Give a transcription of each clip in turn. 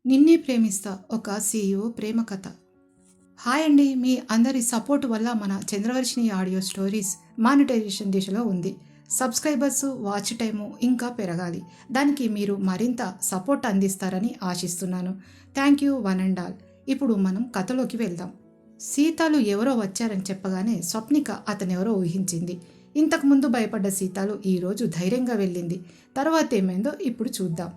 నిన్నే ప్రేమిస్తా ఒక సీఈఓ ప్రేమ కథ. హాయ్ అండి, మీ అందరి సపోర్ట్ వల్ల మన చంద్రవర్షిని ఆడియో స్టోరీస్ మానిటైజేషన్ దిశలో ఉంది. సబ్స్క్రైబర్స్, వాచ్ టైము ఇంకా పెరగాలి. దానికి మీరు మరింత సపోర్ట్ అందిస్తారని ఆశిస్తున్నాను. Thank you one and all. ఇప్పుడు మనం కథలోకి వెళ్దాం. సీతాలు ఎవరో వచ్చారని చెప్పగానే స్వప్నిక అతనెవరో ఊహించింది. ఇంతకుముందు భయపడ్డ సీతాలు ఈరోజు ధైర్యంగా వెళ్ళింది. తర్వాత ఏమైందో ఇప్పుడు చూద్దాం.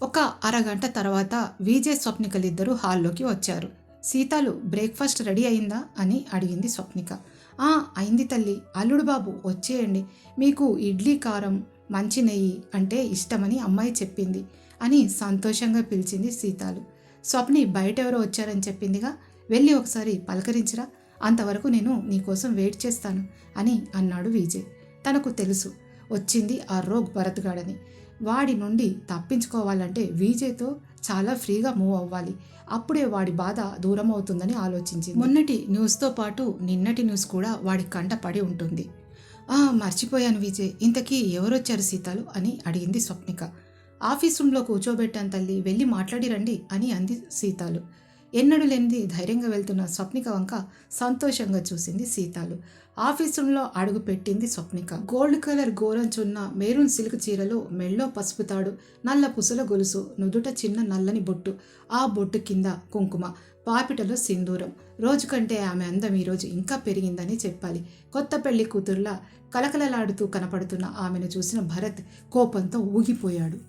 ఒక అరగంట తర్వాత విజయ్ స్వప్నికలిద్దరూ హాల్లోకి వచ్చారు. సీతాలు బ్రేక్ఫాస్ట్ రెడీ అయిందా అని అడిగింది స్వప్నిక. అయింది తల్లి. అల్లుడు బాబు వచ్చేయండి, మీకు ఇడ్లీ కారం మంచి నెయ్యి అంటే ఇష్టమని అమ్మాయి చెప్పింది అని సంతోషంగా పిలిచింది సీతాలు. స్వప్ని బయటెవరో వచ్చారని చెప్పిందిగా, వెళ్ళి ఒకసారి పలకరించరా, అంతవరకు నేను నీకోసం వెయిట్ చేస్తాను అని అన్నాడు విజయ్. తనకు తెలుసు వచ్చింది ఆ రోగ్ భరత్గాడని. వాడి నుండి తప్పించుకోవాలంటే విజయ్తో చాలా ఫ్రీగా మూవ్ అవ్వాలి. అప్పుడే వాడి బాధ దూరం అవుతుందని ఆలోచించింది. మొన్నటి న్యూస్తో పాటు నిన్నటి న్యూస్ కూడా వాడి కంట పడి ఉంటుంది. మర్చిపోయాను విజయ్, ఇంతకీ ఎవరొచ్చారు సీతాలు అని అడిగింది స్వప్నిక. ఆఫీస్ రూమ్లో కూర్చోబెట్టాను తల్లి, వెళ్ళి మాట్లాడి రండి అని అంది సీతాలు. ఎన్నడూ లేనిది ధైర్యంగా వెళ్తున్న స్వప్నిక వంక సంతోషంగా చూసింది సీతాలు. ఆఫీస్ రూమ్లో అడుగు పెట్టింది స్వప్నిక. గోల్డ్ కలర్ గోరంచున్న మెరూన్ సిల్క్ చీరలో మెళ్ళో పసుపు తాడు, నల్ల పుసల గొలుసు, నుదుట చిన్న నల్లని బొట్టు, ఆ బొట్టు కింద కుంకుమ, పాపిటలో సింధూరం. రోజు కంటే ఆమె అందం ఈరోజు ఇంకా పెరిగిందని చెప్పాలి. కొత్త పెళ్లి కూతురులా కలకలలాడుతూ కనపడుతున్న ఆమెను చూసిన భరత్ కోపంతో ఊగిపోయాడు.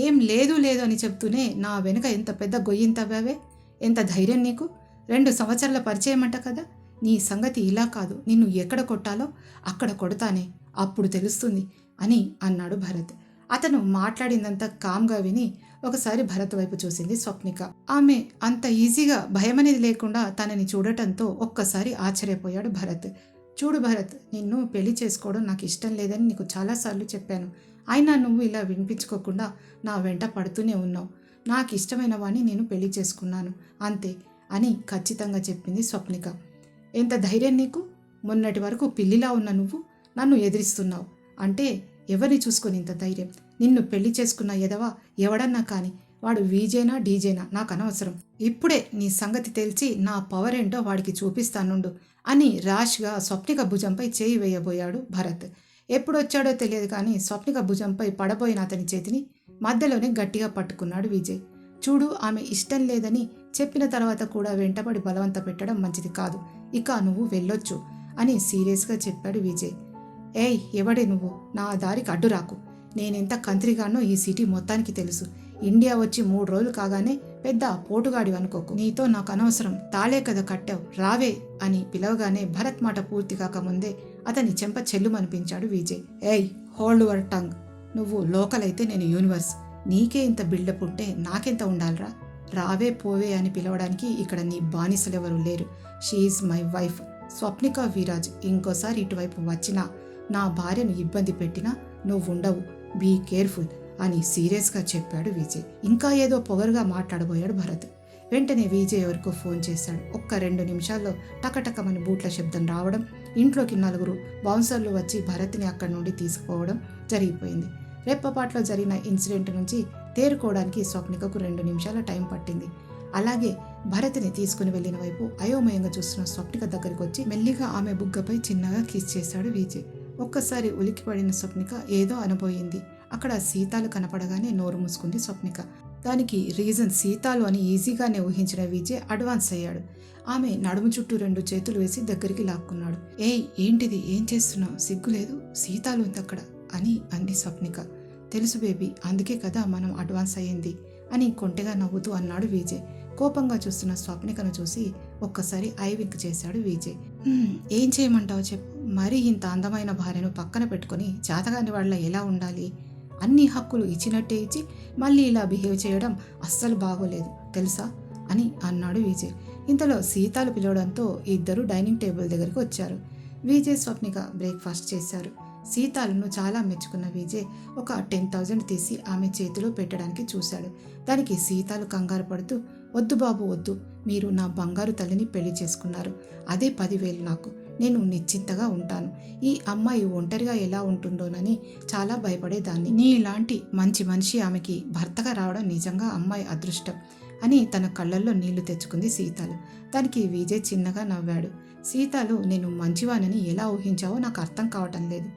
ఏం లేదు లేదు అని చెప్తూనే నా వెనుక ఎంత పెద్ద గొయ్యిని తవ్వావే, ఎంత ధైర్యం నీకు? 2 సంవత్సరాల పరిచయం అంట కదా, నీ సంగతి ఇలా కాదు, నిన్ను ఎక్కడ కొట్టాలో అక్కడ కొడతానే, అప్పుడు తెలుస్తుంది అని అన్నాడు భరత్. అతను మాట్లాడిందంతా కామ్గా విని ఒకసారి భరత్ వైపు చూసింది స్వప్నిక. ఆమె అంత ఈజీగా భయమనేది లేకుండా తనని చూడటంతో ఒక్కసారి ఆశ్చర్యపోయాడు భరత్. చూడు భరత్, నిన్ను పెళ్లి చేసుకోవడం నాకు ఇష్టం లేదని నీకు చాలాసార్లు చెప్పాను. అయినా నువ్వు ఇలా వినిపించుకోకుండా నా వెంట పడుతూనే ఉన్నావు. నాకు ఇష్టమైన వాడిని నేను పెళ్లి చేసుకున్నాను అంతే అని ఖచ్చితంగా చెప్పింది స్వప్నిక. ఎంత ధైర్యం నీకు? మొన్నటి వరకు పిల్లిలా ఉన్న నువ్వు నన్ను ఎదిరిస్తున్నావు అంటే ఎవరిని చూసుకొని ఇంత ధైర్యం? నిన్ను పెళ్లి చేసుకున్న ఎదవా ఎవడన్నా కానీ వాడు వీజేనా డీజేనా నాకు అనవసరం. ఇప్పుడే నీ సంగతి తెలిసి నా పవర్ ఏంటో వాడికి చూపిస్తానుండు అని ర్యాష్గా స్వప్నిక భుజంపై చేయి వేయబోయాడు భరత్. ఎప్పుడొచ్చాడో తెలియదు కానీ స్వప్నిక భుజంపై పడబోయిన అతని చేతిని మధ్యలోనే గట్టిగా పట్టుకున్నాడు విజయ్. చూడు, ఆమె ఇష్టం లేదని చెప్పిన తర్వాత కూడా వెంటబడి బలవంత పెట్టడం మంచిది కాదు. ఇక నువ్వు వెళ్ళొచ్చు అని సీరియస్గా చెప్పాడు విజయ్. ఏయ్, ఎవడే నువ్వు? నా దారికి అడ్డు రాకు. నేనెంత కంత్రిగానో ఈ సిటీ మొత్తానికి తెలుసు. ఇండియా వచ్చి 3 రోజులు కాగానే పెద్ద పోటుగాడి అనుకోకు. నీతో నాకు అనవసరం, తాళే కదా కట్టావు, రావే అని పిలవగానే భరత్ మాట పూర్తి కాకముందే అతని చెంప చెల్లుమనిపించాడు విజయ్. ఏయ్, హోల్డ్ యువర్ టంగ్. నువ్వు లోకల్ అయితే నేను యూనివర్స్. నీకే ఇంత బిల్డప్ ఉంటే నాకెంత ఉండాలరా? రావే పోవే అని పిలవడానికి ఇక్కడ నీ బానిసలెవరూ లేరు. She is my wife Swapnika Viraj. ఇంకోసారి ఇటువైపు వచ్చినా, నా భార్యను ఇబ్బంది పెట్టినా నువ్వుండవు. బీ కేర్ఫుల్ అని సీరియస్గా చెప్పాడు విజయ్. ఇంకా ఏదో పొగరుగా మాట్లాడబోయాడు భరత్. వెంటనే విజయ్ ఎవరికో ఫోన్ చేశాడు. ఒక్క 2 నిమిషాల్లో టకటకమని బూట్ల శబ్దం రావడం, ఇంట్లోకి 4 బౌన్సర్లు వచ్చి భరత్ని అక్కడి నుండి తీసుకుపోవడం జరిగిపోయింది. రెప్పపాట్లో జరిగిన ఇన్సిడెంట్ నుంచి తేరుకోవడానికి స్వప్నికకు 2 నిమిషాల టైం పట్టింది. అలాగే భరత్ని తీసుకుని వెళ్ళిన వైపు అయోమయంగా చూస్తున్న స్వప్నిక దగ్గరికి వచ్చి మెల్లిగా ఆమె బుగ్గపై చిన్నగా కిస్ చేశాడు విజయ్. ఒక్కసారి ఉలిక్కిపడిన స్వప్నిక ఏదో అనబోయింది. అక్కడ సీతాలు కనపడగానే నోరు మూసుకుంది స్వప్నిక. దానికి రీజన్ సీతాలు అని ఈజీగానే ఊహించిన విజయ్ అడ్వాన్స్ అయ్యాడు. ఆమె నడుము చుట్టూ 2 చేతులు వేసి దగ్గరికి లాక్కున్నాడు. ఏయ్, ఏంటిది? ఏం చేస్తున్నావు? సిగ్గులేదు? సీతాలు ఉంది అక్కడ అని అంది స్వప్నిక. తెలుసు బేబీ, అందుకే కదా మనం అడ్వాన్స్ అయ్యింది అని కొంటెగా నవ్వుతూ అన్నాడు విజయ్. కోపంగా చూస్తున్న స్వప్నికను చూసి ఒక్కసారి ఐ వింక్ చేశాడు విజయ్. ఏం చేయమంటావు చెప్పు. మరీ ఇంత అందమైన భార్యను పక్కన పెట్టుకొని చేతగాని వాళ్ళ ఎలా ఉండాలి? అన్ని హక్కులు ఇచ్చినట్టే ఇచ్చి మళ్ళీ ఇలా బిహేవ్ చేయడం అస్సలు బాగోలేదు తెలుసా అని అన్నాడు విజయ్. ఇంతలో సీతాలు పిలవడంతో ఇద్దరు డైనింగ్ టేబుల్ దగ్గరికి వచ్చారు. విజయ్, స్వప్నిక బ్రేక్ఫాస్ట్ చేశారు. సీతాలను చాలా మెచ్చుకున్న విజయ్ ఒక 10,000 తీసి ఆమె చేతిలో పెట్టడానికి చూశాడు. దానికి సీతాలు కంగారు పడుతూ, వద్దు బాబు వద్దు, మీరు నా బంగారు తల్లిని పెళ్లి చేసుకున్నారు, అదే 10,000 నాకు. నేను నిశ్చింతగా ఉంటాను. ఈ అమ్మాయి ఒంటరిగా ఎలా ఉంటుందోనని చాలా భయపడేదాన్ని. నీలాంటి మంచి మనిషి ఆమెకి భర్తగా రావడం నిజంగా అమ్మాయి అదృష్టం అని తన కళ్ళల్లో నీళ్లు తెచ్చుకుంది సీతాలు. దానికి విజయ్ చిన్నగా నవ్వాడు. సీతాలు, నేను మంచివానని ఎలా ఊహించావో నాకు అర్థం కావటం లేదు.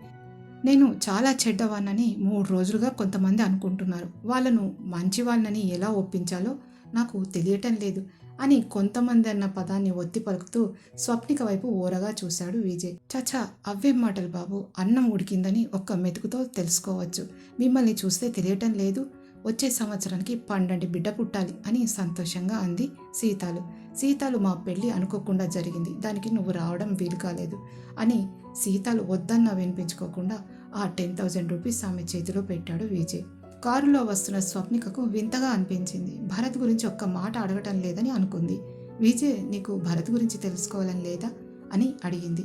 నేను చాలా చెడ్డవానని 3 రోజులుగా కొంతమంది అనుకుంటున్నారు. వాళ్ళను మంచివాళ్ళని ఎలా ఒప్పించాలో నాకు తెలియటం లేదు అని కొంతమంది అన్న పదాన్ని ఒత్తి పలుకుతూ స్వప్నిక వైపు ఓరగా చూశాడు విజయ్. చచా, అవ్వేం మాటలు బాబు, అన్నం ఉడికిందని ఒక్క మెతుకుతో తెలుసుకోవచ్చు. మిమ్మల్ని చూస్తే తెలియటం లేదు. వచ్చే సంవత్సరానికి 12 బిడ్డ పుట్టాలి అని సంతోషంగా అంది సీతాలు. సీతాలు, మా పెళ్ళి అనుకోకుండా జరిగింది, దానికి నువ్వు రావడం వీలు కాలేదు అని సీతాలు వద్దన్నా వినిపించుకోకుండా ఆ 10,000 రూపీస్ ఆమె చేతిలో పెట్టాడు విజయ్. కారులో వస్తున్న స్వప్నికకు వింతగా అనిపించింది. భరత్ గురించి ఒక్క మాట అడగటం లేదని అనుకుంది. విజయ్, నీకు భరత్ గురించి తెలుసుకోవాలని లేదా అని అడిగింది.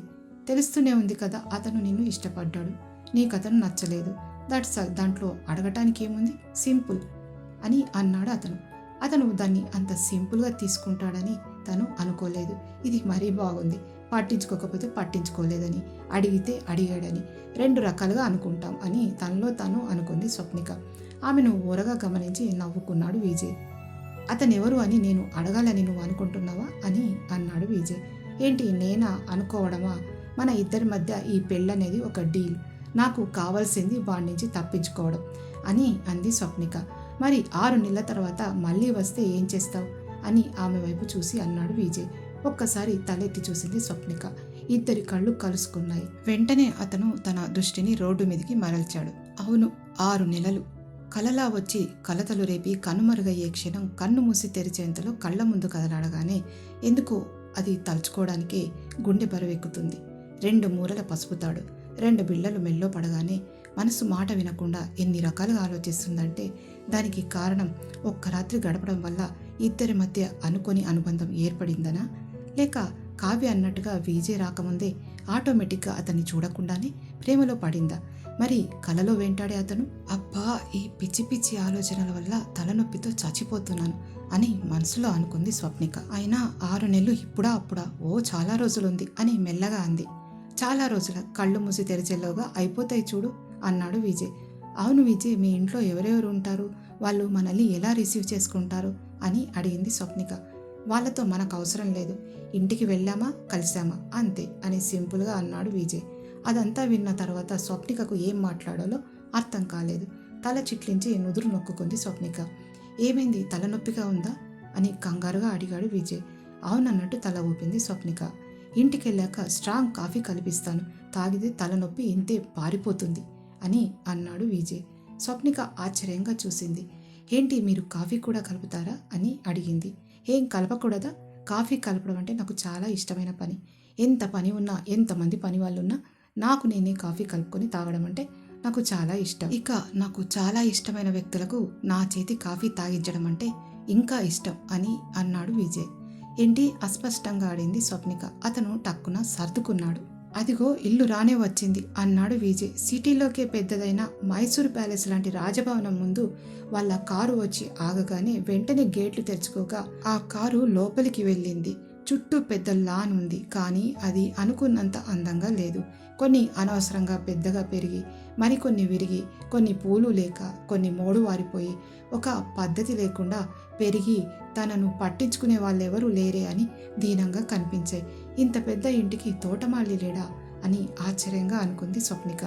తెలుస్తూనే ఉంది కదా, అతను నిన్ను ఇష్టపడ్డాడు, నీకు అతను నచ్చలేదు, దాంట్లో అడగటానికి ఏముంది, సింపుల్ అని అన్నాడు అతను. అతను దాన్ని అంత సింపుల్గా తీసుకుంటాడని తను అనుకోలేదు. ఇది మరీ బాగుంది, పట్టించుకోకపోతే పట్టించుకోలేదని, అడిగితే అడిగాడని 2 రకాలుగా అనుకుంటాం అని తనలో తాను అనుకుంది స్వప్నిక. ఆమెను ఊరగా గమనించి నవ్వుకున్నాడు విజయ్. అతనెవరు అని నేను అడగాలని నువ్వు అనుకుంటున్నావా అని అన్నాడు విజయ్. ఏంటి, నేనా అనుకోవడమా? మన ఇద్దరి మధ్య ఈ పెళ్ళనేది ఒక డీల్. నాకు కావాల్సింది వాడి నుంచి తప్పించుకోవడం అని అంది స్వప్నిక. మరి 6 నెలల తర్వాత మళ్ళీ వస్తే ఏం చేస్తావు అని ఆమె వైపు చూసి అన్నాడు విజయ్. ఒక్కసారి తలెత్తి చూసింది స్వప్నిక. ఇద్దరి కళ్ళు కలుసుకున్నాయి. వెంటనే అతను తన దృష్టిని రోడ్డు మీదకి మరల్చాడు. అవును, 6 నెలలు. కలలా వచ్చి కలతలు రేపి కనుమరుగయ్యే క్షణం కన్ను మూసి తెరిచేంతలో కళ్ళ ముందు కదలాడగానే ఎందుకో అది తలుచుకోవడానికే గుండె బరువెక్కుతుంది. 2 మూరల పసుపుతాడు, 2 బిళ్ళలు మెల్లో పడగానే మనసు మాట వినకుండా ఎన్ని రకాలుగా ఆలోచిస్తుందంటే దానికి కారణం ఒక్క రాత్రి గడపడం వల్ల ఇద్దరి మధ్య అనుకోని అనుబంధం ఏర్పడిందనా, లేక కావ్య అన్నట్టుగా విజయ్ రాకముందే ఆటోమేటిక్గా అతన్ని చూడకుండానే ప్రేమలో పడిందా? మరి కలలో వెంటాడే అతను, అబ్బా, ఈ పిచ్చి పిచ్చి ఆలోచనల వల్ల తలనొప్పితో చచ్చిపోతున్నాను అని మనసులో అనుకుంది స్వప్నిక. అయినా 6 నెలలు ఇప్పుడా అప్పుడా, ఓ చాలా రోజులుంది అని మెల్లగా అంది. చాలా రోజుల, కళ్ళు మూసి తెరిచేలోగా అయిపోతాయి చూడు అన్నాడు విజయ్. అవును విజయ్, మీ ఇంట్లో ఎవరెవరు ఉంటారు, వాళ్ళు మనల్ని ఎలా రిసీవ్ చేసుకుంటారు అని అడిగింది స్వప్నిక. వాళ్ళతో మనకు అవసరం లేదు, ఇంటికి వెళ్ళామా కలిసామా అంతే అని సింపుల్గా అన్నాడు విజయ్. అదంతా విన్న తర్వాత స్వప్నికకు ఏం మాట్లాడాలో అర్థం కాలేదు. తల చిట్లించి నుదురు నొక్కుంది స్వప్నిక. ఏమైంది, తలనొప్పిగా ఉందా అని కంగారుగా అడిగాడు విజయ్. అవునన్నట్టు తల ఊపింది స్వప్నిక. ఇంటికెళ్ళాక స్ట్రాంగ్ కాఫీ కల్పిస్తాను, తాగితే తలనొప్పి ఇంతే పారిపోతుంది అని అన్నాడు విజయ్. స్వప్నిక ఆశ్చర్యంగా చూసింది. ఏంటి, మీరు కాఫీ కూడా కలుపుతారా అని అడిగింది. ఏం కలపకూడదా? కాఫీ కలపడం అంటే నాకు చాలా ఇష్టమైన పని. ఎంత పని ఉన్నా, ఎంతమంది పని వాళ్ళు ఉన్నా నాకు నేనే కాఫీ కలుపుకొని తాగడం అంటే నాకు చాలా ఇష్టం. ఇక నాకు చాలా ఇష్టమైన వ్యక్తులకు నా చేతి కాఫీ తాగించడం అంటే ఇంకా ఇష్టం అని అన్నాడు విజయ్. ఏంటి, అస్పష్టంగా అడింది స్వప్నిక. అతను టక్కున సర్దుకున్నాడు. అదిగో ఇల్లు రానే వచ్చింది అన్నాడు విజయ్. సిటీలోకే పెద్దదైన మైసూర్ ప్యాలెస్ లాంటి రాజభవనం ముందు వాళ్ళ కారు వచ్చి ఆగగానే వెంటనే గేట్లు తెరుచుకోగా ఆ కారు లోపలికి వెళ్ళింది. చుట్టూ పెద్ద లాన్ ఉంది, కానీ అది అనుకున్నంత అందంగా లేదు. కొన్ని అనవసరంగా పెద్దగా పెరిగి, మరికొన్ని విరిగి, కొన్ని పూలు లేక, కొన్ని మోడు వారిపోయి, ఒక పద్ధతి లేకుండా పెరిగి తనను పట్టించుకునే వాళ్ళెవరూ లేరే అని దీనంగా కనిపించాయి. ఇంత పెద్ద ఇంటికి తోటమాలి లేడా అని ఆశ్చర్యంగా అనుకుంది స్వప్నిక.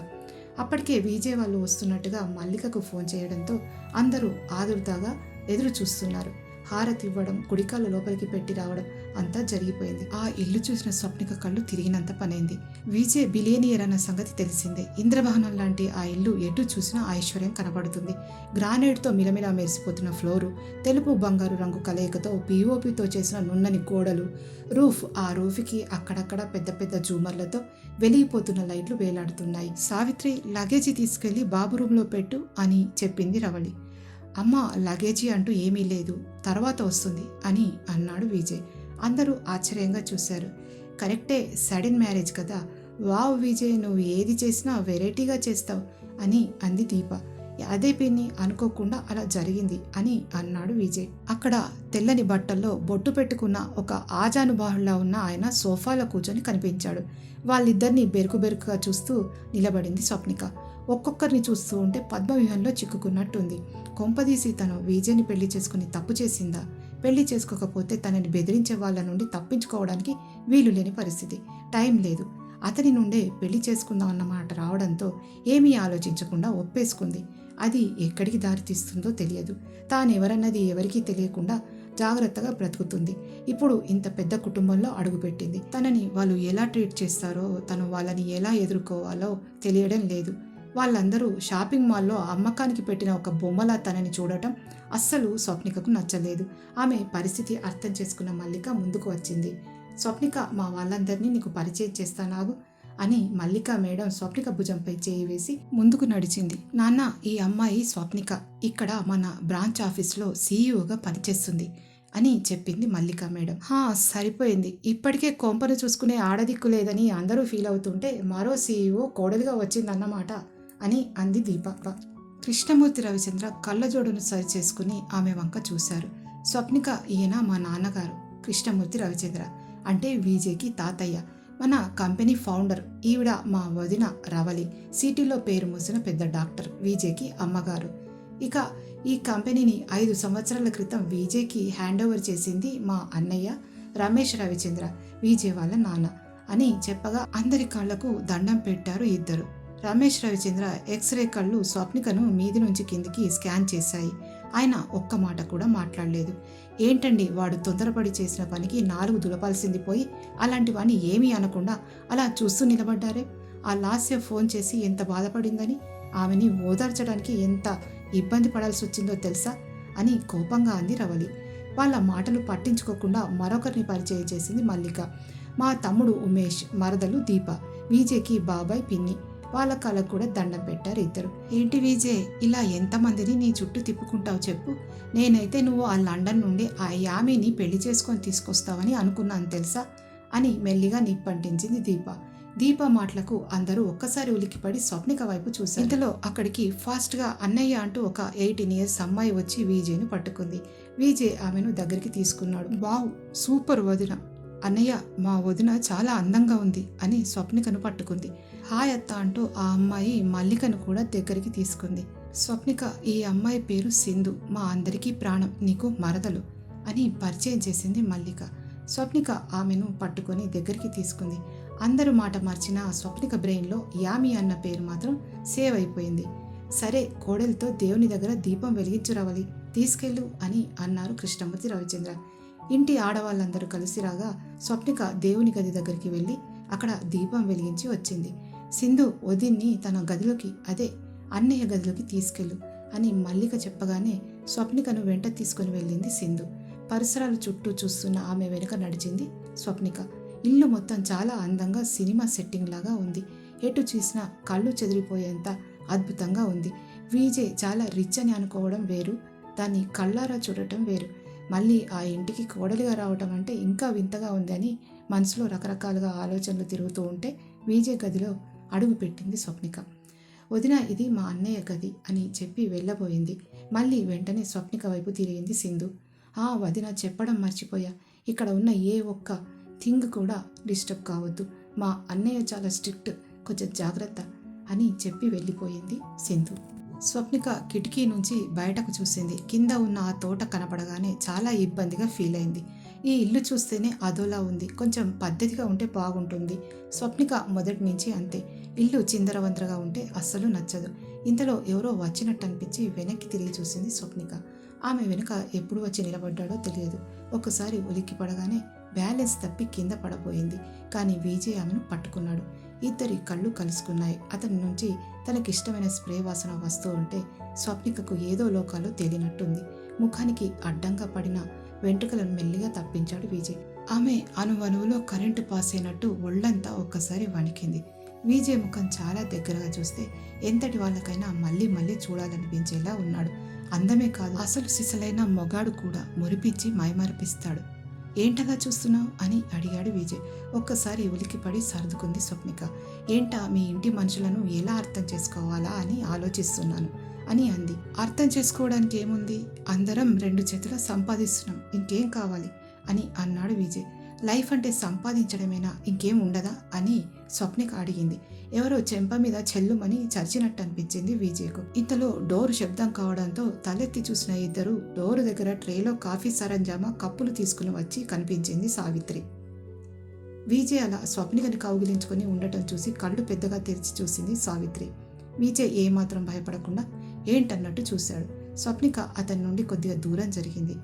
అప్పటికే విజయ్ వాళ్ళు వస్తున్నట్టుగా మల్లికకు ఫోన్ చేయడంతో అందరూ ఆదుర్దాగా ఎదురు చూస్తున్నారు. హారతి ఇవ్వడం, కుడికాళ్ళు లోపలికి పెట్టి రావడం అంతా జరిగిపోయింది. ఆ ఇల్లు చూసిన స్వప్నిక కళ్ళు తిరిగినంత పనైంది. విజయ్ బిలియనియర్ అన్న సంగతి తెలిసిందే. ఇంద్రభవనం లాంటి ఆ ఇల్లు ఎటు చూసినా ఐశ్వర్యం కనబడుతుంది. గ్రానైట్తో మిలమిలా మెరిసిపోతున్న ఫ్లోరు, తెలుపు బంగారు రంగు కలయికతో పిఓపితో చేసిన నున్నని గోడలు, రూఫ్, ఆ రూఫ్కి అక్కడక్కడ పెద్ద పెద్ద జూమర్లతో వెలిగిపోతున్న లైట్లు వేలాడుతున్నాయి. సావిత్రి, లగేజీ తీసుకెళ్లి బాబు రూమ్లో పెట్టు అని చెప్పింది రవళి. అమ్మ, లగేజీ అంటూ ఏమీ లేదు, తర్వాత వస్తుంది అని అన్నాడు విజయ్. అందరూ ఆశ్చర్యంగా చూశారు. కరెక్టే, సడన్ మ్యారేజ్ కదా. వావ్ విజయ్, నువ్వు ఏది చేసినా వెరైటీగా చేస్తావు అని అంది దీప. అదే పిన్ని, అనుకోకుండా అలా జరిగింది అని అన్నాడు విజయ్. అక్కడ తెల్లని బట్టల్లో బొట్టు పెట్టుకున్న ఒక ఆజానుబాహుల్లా ఉన్న ఆయన సోఫాలో కూర్చొని కనిపించాడు. వాళ్ళిద్దరిని బెరుకు బెరుకుగా చూస్తూ నిలబడింది స్వప్నిక. ఒక్కొక్కరిని చూస్తూ ఉంటే పద్మవ్యూహంలో చిక్కుకున్నట్టుంది. కొంపదీసి తను విజయ్ని పెళ్లి చేసుకుని తప్పు చేసిందా? పెళ్లి చేసుకోకపోతే తనని బెదిరించే వాళ్ళ నుండి తప్పించుకోవడానికి వీలు లేని పరిస్థితి. టైం లేదు. అతని నుండే పెళ్లి చేసుకుందాం అన్నమాట రావడంతో ఏమీ ఆలోచించకుండా ఒప్పేసుకుంది. అది ఎక్కడికి దారితీస్తుందో తెలియదు. తానెవరన్నది ఎవరికీ తెలియకుండా జాగ్రత్తగా బ్రతుకుతుంది. ఇప్పుడు ఇంత పెద్ద కుటుంబంలో అడుగుపెట్టింది. తనని వాళ్ళు ఎలా ట్రీట్ చేస్తారో, తను వాళ్ళని ఎలా ఎదుర్కోవాలో తెలియడం లేదు. వాళ్ళందరూ షాపింగ్ మాల్లో అమ్మకానికి పెట్టిన ఒక బొమ్మలా తనని చూడటం అస్సలు స్వప్నికకు నచ్చలేదు. ఆమె పరిస్థితి అర్థం చేసుకున్న మల్లిక ముందుకు వచ్చింది. స్వప్నిక, మా వాళ్ళందరినీ నీకు పరిచయం చేస్తానాగు అని మల్లిక మేడం స్వప్నిక భుజంపై చేయి వేసి ముందుకు నడిచింది. నాన్న, ఈ అమ్మాయి స్వప్నిక ఇక్కడ మన బ్రాంచ్ ఆఫీస్లో సీఈఓగా పనిచేస్తుంది అని చెప్పింది మల్లిక మేడం. సరిపోయింది. ఇప్పటికే కొంపను చూసుకునే ఆడదిక్కు లేదని అందరూ ఫీల్ అవుతుంటే మరో సీఈఓ కోడలిగా వచ్చిందన్నమాట అని అంది దీప. కృష్ణమూర్తి రవిచంద్ర కళ్ళజోడును సరి చేసుకుని ఆమె వంక చూశారు. స్వప్నిక, ఈయన మా నాన్నగారు కృష్ణమూర్తి రవిచంద్ర, అంటే విజయ్కి తాతయ్య, మన కంపెనీ ఫౌండర్. ఈవిడ మా వదిన రవలి, సిటీలో పేరు మూసిన పెద్ద డాక్టర్, విజయ్కి అమ్మగారు. ఇక ఈ కంపెనీని 5 సంవత్సరాల క్రితం విజయ్కి హ్యాండ్ ఓవర్ చేసింది మా అన్నయ్య రమేష్ రవిచంద్ర, విజయ్ వాళ్ళ నాన్న అని చెప్పగా అందరి కళ్లకు దండం పెట్టారు ఇద్దరు. రమేష్ రవిచంద్ర ఎక్స్రే కళ్ళు స్వప్నికను మీది నుంచి కిందికి స్కాన్ చేశాయి. ఆయన ఒక్క మాట కూడా మాట్లాడలేదు. ఏంటండి, వాడు తొందరపడి చేసిన పనికి 4 దులపాల్సింది పోయి అలాంటివన్నీ ఏమీ అనకుండా అలా చూస్తూ నిలబడ్డారే? ఆ లాస్య ఫోన్ చేసి ఎంత బాధపడిందని, ఆమెని ఓదార్చడానికి ఎంత ఇబ్బంది పడాల్సి వచ్చిందో తెలుసా అని కోపంగా అంది రవలి. వాళ్ళ మాటలు పట్టించుకోకుండా మరొకరిని పరిచయం చేసింది మల్లిక. మా తమ్ముడు ఉమేష్, మరదలు దీప, విజయ్కి బాబాయ్ పిన్ని. వాళ్ళ కళ్ళకు కూడా దండం పెట్టారు ఇద్దరు. ఏంటి విజయ్, ఇలా ఎంతమందిని నీ చుట్టూ తిప్పుకుంటావు చెప్పు? నేనైతే నువ్వు ఆ లండన్ నుండి ఆ యామిని పెళ్లి చేసుకొని తీసుకొస్తావని అనుకున్నాను తెలుసా అని మెల్లిగా నిప్పంటించింది దీప. దీప మాటలకు అందరూ ఒక్కసారి ఉలిక్కిపడి స్వప్నిక వైపు చూశారు. ఇంతలో అక్కడికి ఫాస్ట్గా అన్నయ్య అంటూ ఒక 18 years అమ్మాయి వచ్చి విజయ్ను పట్టుకుంది. విజయ్ ఆమెను దగ్గరికి తీసుకున్నాడు. వావ్, సూపర్ వదిన. అన్నయ్య, మా వదిన చాలా అందంగా ఉంది అని స్వప్నికను పట్టుకుంది. హాయ్ అత్త అంటూ ఆ అమ్మాయి మల్లికను కూడా దగ్గరికి తీసుకుంది. స్వప్నిక, ఈ అమ్మాయి పేరు సింధు, మా అందరికీ ప్రాణం, నీకు మరదలు అని పరిచయం చేసింది మల్లిక. స్వప్నిక ఆమెను పట్టుకొని దగ్గరికి తీసుకుంది. అందరూ మాట మార్చిన స్వప్నిక బ్రెయిన్లో యామి అన్న పేరు మాత్రం సేవ్ అయిపోయింది. సరే, కోడలితో దేవుని దగ్గర దీపం వెలిగించు రవలి, తీసుకెళ్ళు అని అన్నారు కృష్ణమూర్తి రవిచంద్ర. ఇంటి ఆడవాళ్ళందరూ కలిసి రాగా స్వప్నిక దేవుని గది దగ్గరికి వెళ్ళి అక్కడ దీపం వెలిగించి వచ్చింది. సింధు, వదిన్ని తన గదిలోకి, అదే అన్నయ్య గదిలోకి తీసుకెళ్ళు అని మల్లిక చెప్పగానే స్వప్నికను వెంట తీసుకుని వెళ్ళింది సింధు. పరిసరాలు చుట్టూ చూస్తున్న ఆమె వెనుక నడిచింది స్వప్నిక. ఇల్లు మొత్తం చాలా అందంగా సినిమా సెట్టింగ్ లాగా ఉంది. ఎటు చూసినా కళ్ళు చెదిరిపోయేంత అద్భుతంగా ఉంది. విజయ్ చాలా రిచ్ అని అనుకోవడం వేరు, దాన్ని కళ్ళారా చూడటం వేరు. మళ్ళీ ఆ ఇంటికి కోడలిగా రావటం అంటే ఇంకా వింతగా ఉంది అని మనసులో రకరకాలుగా ఆలోచనలు తిరుగుతూ ఉంటే విజయ్ గదిలో అడుగు పెట్టింది స్వప్నిక. వదిన, ఇది మా అన్నయ్య గది అని చెప్పి వెళ్ళబోయింది. మళ్ళీ వెంటనే స్వప్నిక వైపు తిరిగింది సింధు. వదిన, చెప్పడం మర్చిపోయా, ఇక్కడ ఉన్న ఏ ఒక్క థింగ్ కూడా డిస్టర్బ్ కావద్దు, మా అన్నయ్య చాలా స్ట్రిక్ట్, కొంచెం జాగ్రత్త అని చెప్పి వెళ్ళిపోయింది సింధు. స్వప్నిక కిటికీ నుంచి బయటకు చూసింది. కింద ఉన్న ఆ తోట కనపడగానే చాలా ఇబ్బందిగా ఫీల్ అయింది. ఈ ఇల్లు చూస్తేనే అదోలా ఉంది, కొంచెం పద్ధతిగా ఉంటే బాగుంటుంది. స్వప్నిక మొదటి నుంచి అంతే, ఇల్లు చిందరవందరగా ఉంటే అస్సలు నచ్చదు. ఇంతలో ఎవరో వచ్చినట్టు అనిపించి వెనక్కి తిరిగి చూసింది స్వప్నిక. ఆమె వెనుక ఎప్పుడు వచ్చి నిలబడ్డాడో తెలియదు. ఒక్కసారి ఉలిక్కి పడగానే బ్యాలెన్స్ తప్పి కింద పడబోయింది. కానీ విజయ్ ఆమెను పట్టుకున్నాడు. ఇద్దరి కళ్ళు కలుసుకున్నాయి. అతని నుంచి తనకిష్టమైన స్ప్రే వాసన వస్తూ ఉంటే స్వప్నికకు ఏదో లోకాలో తేలినట్టుంది. ముఖానికి అడ్డంగా పడిన వెంట్రుకలను మెల్లిగా తప్పించాడు విజయ్. ఆమె అణువణువులో కరెంటు పాస్ అయినట్టు ఒళ్ళంతా ఒక్కసారి వణికింది. విజయ్ ముఖం చాలా దగ్గరగా చూస్తే ఎంతటి వాళ్ళకైనా మళ్ళీ మళ్ళీ చూడాలనిపించేలా ఉన్నాడు. అందమే కాదు, అసలు సిసలైన మొగాడు కూడా మురిపించి మైమరిపిస్తాడు. ఏంటలా చూస్తున్నావు అని అడిగాడు విజయ్. ఒక్కసారి ఉలికిపడి సర్దుకుంది స్వప్నిక. ఏంటా, మీ ఇంటి మనుషులను ఎలా అర్థం చేసుకోవాలా అని ఆలోచిస్తున్నాను అని అంది. అర్థం చేసుకోవడానికి ఏముంది, అందరం 2 చేతుల సంపాదిస్తున్నాం, ఇంకేం కావాలి అని అన్నాడు విజయ్. లైఫ్ అంటే సంపాదించడమేనా, ఇంకేం ఉండదా అని స్వప్నిక అడిగింది. ఎవరో చెంప మీద చెల్లుమని చర్చినట్టు అనిపించింది విజయ్కు. ఇంతలో డోరు శబ్దం కావడంతో తలెత్తి చూసిన ఇద్దరు డోరు దగ్గర ట్రేలో కాఫీ సరంజామా కప్పులు తీసుకుని వచ్చి కనిపించింది సావిత్రి. విజయ్ అలా స్వప్నికని కౌగిలించుకొని ఉండటం చూసి కళ్ళు పెద్దగా తెరిచి చూసింది సావిత్రి. విజయ్ ఏమాత్రం భయపడకుండా ఏంటన్నట్టు చూశాడు. స్వప్నిక అతని నుండి కొద్దిగా దూరం జరిగింది.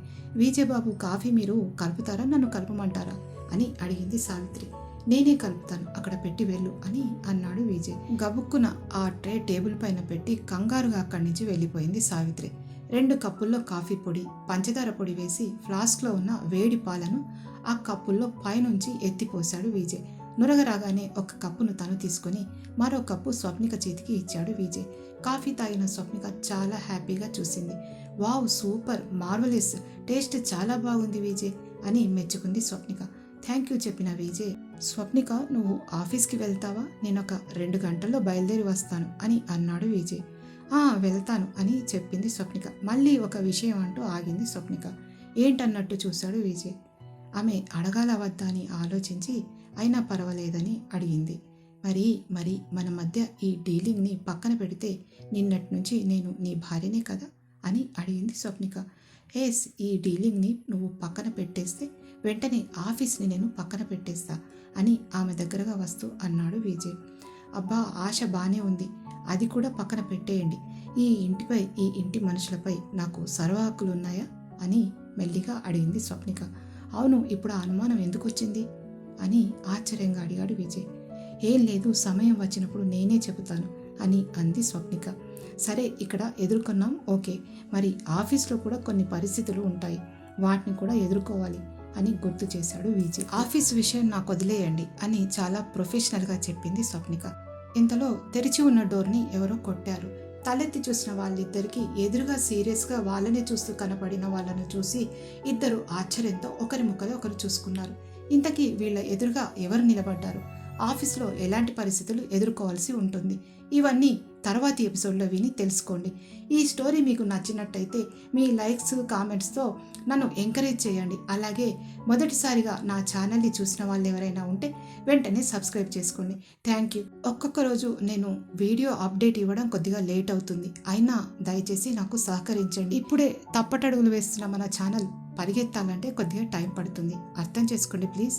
విజయ్ బాబు, కాఫీ మీరు కలుపుతారా, నన్ను కలపమంటారా అని అడిగింది సావిత్రి. నేనే కలుపుతాను, అక్కడ పెట్టి వెళ్ళు అని అన్నాడు విజయ్. గబుక్కున ఆ ట్రే టేబుల్ పైన పెట్టి కంగారుగా అక్కడి నుంచి వెళ్ళిపోయింది సావిత్రి. 2 కప్పుల్లో కాఫీ పొడి, పంచదార పొడి వేసి ఫ్లాస్క్లో ఉన్న వేడి పాలను ఆ కప్పుల్లో పైనుంచి ఎత్తిపోశాడు విజయ్. నురగ రాగానే ఒక కప్పును తను తీసుకొని మరో కప్పు స్వప్నిక చేతికి ఇచ్చాడు విజయ్. కాఫీ తాగిన స్వప్నిక చాలా హ్యాపీగా చూసింది. వావ్, సూపర్, మార్వలెస్, టేస్ట్ చాలా బాగుంది విజయ్ అని మెచ్చుకుంది స్వప్నిక. థ్యాంక్ యూ చెప్పిన విజయ్, స్వప్నిక నువ్వు ఆఫీస్కి వెళ్తావా, నేను ఒక 2 గంటల్లో బయలుదేరి వస్తాను అని అన్నాడు విజయ్. వెళ్తాను అని చెప్పింది స్వప్నిక. మళ్ళీ ఒక విషయం అంటూ ఆగింది స్వప్నిక. ఏంటన్నట్టు చూశాడు విజయ్. ఆమె అడగాల వద్దా అని ఆలోచించి అయినా పర్వాలేదని అడిగింది. మరి మన మధ్య ఈ డీలింగ్ని పక్కన పెడితే నిన్నటి నుంచి నేను నీ భార్యనే కదా అని అడిగింది స్వప్నిక. ఎస్, ఈ డీలింగ్ని నువ్వు పక్కన పెట్టేస్తే వెంటనే ఆఫీస్ని నేను పక్కన పెట్టేస్తా అని ఆమె దగ్గరగా వస్తూ అన్నాడు విజయ్. అబ్బా, ఆశ బానే ఉంది, అది కూడా పక్కన పెట్టేయండి. ఈ ఇంటిపై, ఈ ఇంటి మనుషులపై నాకు సర్వ హక్కులున్నాయా అని మెల్లిగా అడిగింది స్వప్నిక. అవును, ఇప్పుడు ఆ అనుమానం ఎందుకు వచ్చింది అని ఆశ్చర్యంగా అడిగాడు విజయ్. ఏం లేదు, సమయం వచ్చినప్పుడు నేనే చెబుతాను అని అంది స్వప్నిక. సరే, ఇక్కడ ఎదుర్కొన్నాం, ఓకే, మరి ఆఫీస్లో కూడా కొన్ని పరిస్థితులు ఉంటాయి, వాటిని కూడా ఎదుర్కోవాలి అని గుర్తు చేశాడు విజయ్. ఆఫీస్ విషయం నాకు వదిలేయండి అని చాలా ప్రొఫెషనల్గా చెప్పింది స్వప్నిక. ఇంతలో తెరిచి ఉన్న డోర్ని ఎవరో కొట్టారు. తలెత్తి చూసిన వాళ్ళిద్దరికీ ఎదురుగా సీరియస్గా వాళ్ళనే చూస్తూ కనపడిన వాళ్ళను చూసి ఇద్దరు ఆశ్చర్యంతో ఒకరి ముఖలో ఒకరు చూసుకున్నారు. ఇంతకీ వీళ్ళ ఎదురుగా ఎవరు నిలబడ్డారు, ఆఫీస్లో ఎలాంటి పరిస్థితులు ఎదుర్కోవాల్సి ఉంటుంది, ఇవన్నీ తర్వాతి ఎపిసోడ్లో విని తెలుసుకోండి. ఈ స్టోరీ మీకు నచ్చినట్టయితే మీ లైక్స్, కామెంట్స్తో నన్ను ఎంకరేజ్ చేయండి. అలాగే మొదటిసారిగా నా ఛానల్ని చూసిన వాళ్ళు ఎవరైనా ఉంటే వెంటనే సబ్స్క్రైబ్ చేసుకోండి. Thank you. ఒక్కొక్క రోజు నేను వీడియో అప్డేట్ ఇవ్వడం కొద్దిగా లేట్ అవుతుంది, అయినా దయచేసి నాకు సహకరించండి. ఇప్పుడే తప్పటడుగులు వేస్తున్న మన ఛానల్ పరిగెత్తాలంటే కొద్దిగా టైం పడుతుంది, అర్థం చేసుకోండి ప్లీజ్.